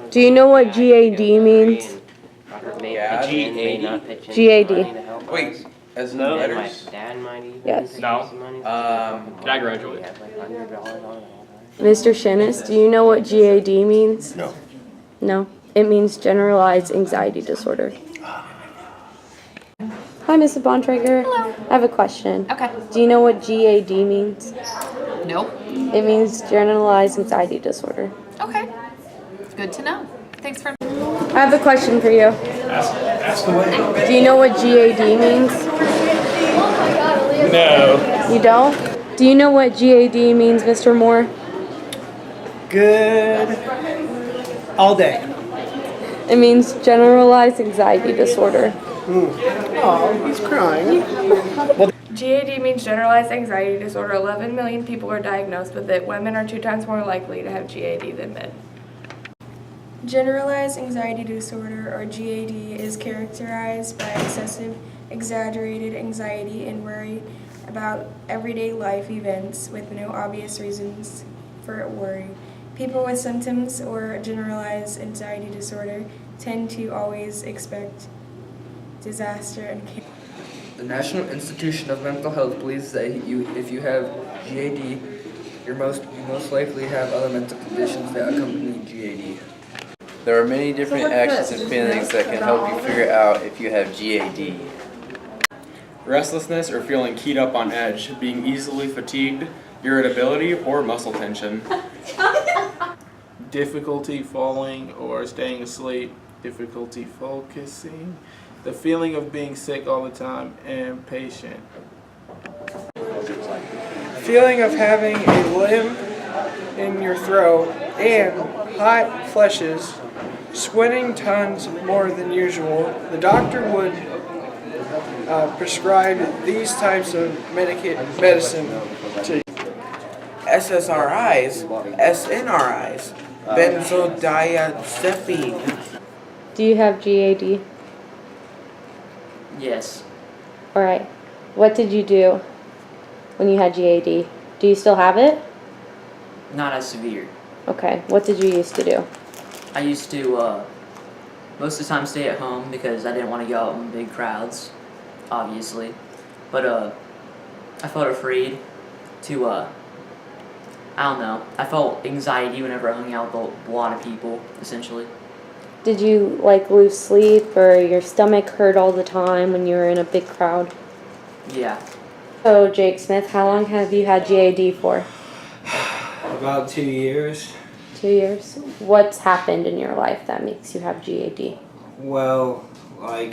Do you know what GAD means? GAD? GAD. Wait, as no letters? Yes. No. Can I graduate? Mr. Shinnis, do you know what GAD means? No. No. It means generalized anxiety disorder. Hi, Mrs. Bontrager. Hello. I have a question. Okay. Do you know what GAD means? Nope. It means generalized anxiety disorder. Okay. Good to know. Thanks for. I have a question for you. Ask away. Do you know what GAD means? No. You don't? Do you know what GAD means, Mr. Moore? Good. All day. It means generalized anxiety disorder. Oh, he's crying. GAD means generalized anxiety disorder. 11 million people are diagnosed with it. Women are 2 times more likely to have GAD than men. Generalized anxiety disorder, or GAD, is characterized by excessive, exaggerated anxiety and worry about everyday life events with no obvious reasons for worry. People with symptoms or generalized anxiety disorder tend to always expect disaster and chaos. The National Institution of Mental Health believes that if you have GAD, you most likely have other mental conditions that accompany GAD. There are many different actions and feelings that can help you figure out if you have GAD. Restlessness or feeling keyed up on edge, being easily fatigued, irritability, or muscle tension. Difficulty falling or staying asleep, difficulty focusing, the feeling of being sick all the time, and impatient. Feeling of having a limp in your throat and hot flushes, sweating tons more than usual. The doctor would prescribe these types of medicine to you. SSRIs, SNRIs, benzodiazepine. Do you have GAD? Yes. Alright. What did you do when you had GAD? Do you still have it? Not as severe. Okay. What did you used to do? I used to, most of the time stay at home because I didn't want to go out in big crowds, obviously. But, I felt afraid to, I don't know. I felt anxiety whenever I hung out with a lot of people, essentially. Did you, lose sleep or your stomach hurt all the time when you were in a big crowd? Yeah. So, Jake Smith, how long have you had GAD for? About 2 years. 2 years. What's happened in your life that makes you have GAD? Well, I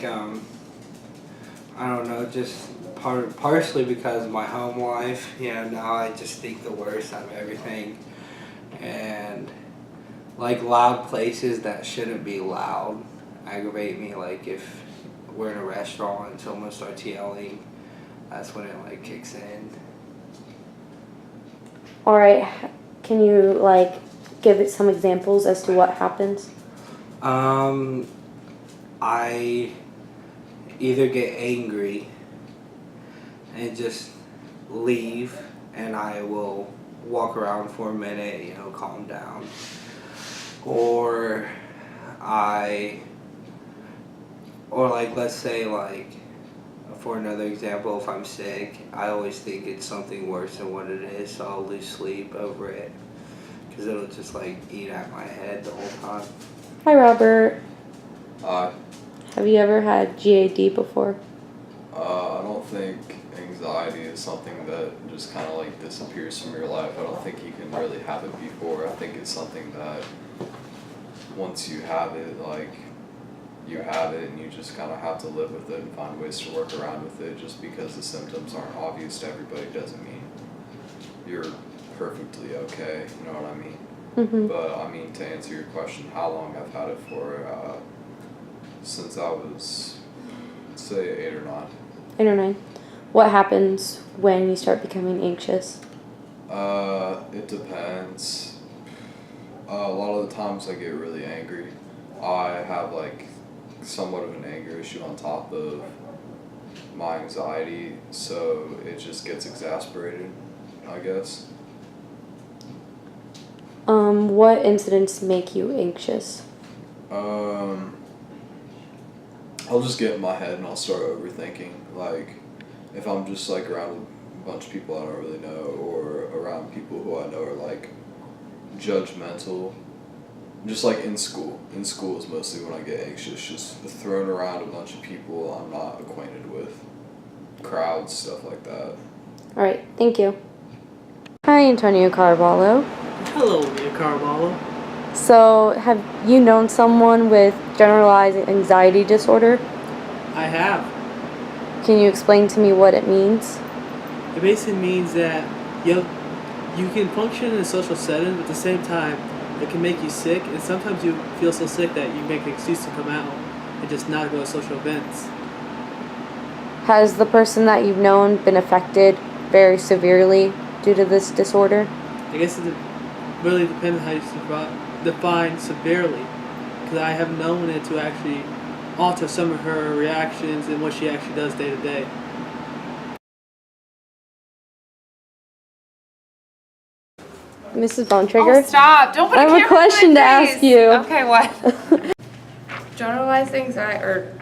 don't know, just partially because of my home life. Now I just think the worst out of everything. And loud places that shouldn't be loud aggravate me. If we're in a restaurant and someone starts yelling, that's when it kicks in. Alright, can you give it some examples as to what happens? I either get angry and just leave, and I will walk around for a minute, calm down. Or let's say for another example, if I'm sick, I always think it's something worse than what it is, so I'll lose sleep over it because it'll just eat at my head the whole time. Hi, Robert. Hi. Have you ever had GAD before? I don't think anxiety is something that just kind of disappears from your life. I don't think you can really have it before. I think it's something that once you have it, you have it and you just kind of have to live with it and find ways to work around with it. Just because the symptoms aren't obvious to everybody doesn't mean you're perfectly okay, you know what I mean? Mm-hmm. But to answer your question, how long I've had it for, since I was, say, 8 or 9. 8 or 9. What happens when you start becoming anxious? It depends. A lot of the times I get really angry. I have somewhat of an anger issue on top of my anxiety, so it just gets exasperated, I guess. What incidents make you anxious? I'll just get in my head and I'll start overthinking. Like, if I'm just like around a bunch of people I don't really know, or around people who I know are like judgmental. Just like in school. In school is mostly when I get anxious. Just thrown around a bunch of people I'm not acquainted with. Crowds, stuff like that. Alright, thank you. Hi, Antonio Carvalho. Hello, Mia Carvalho. So, have you known someone with generalized anxiety disorder? I have. Can you explain to me what it means? It basically means that you can function in a social setting, but at the same time, it can make you sick, and sometimes you feel so sick that you make an excuse to come out and just not go to social events. Has the person that you've known been affected very severely due to this disorder? I guess it really depends on how you define severely, because I have known it to actually alter some of her reactions and what she actually does day to day. Mrs. Bontrager? Oh, stop. Don't put I have a camera in my question to face. ask you. Okay, what? Generalized anxiety, or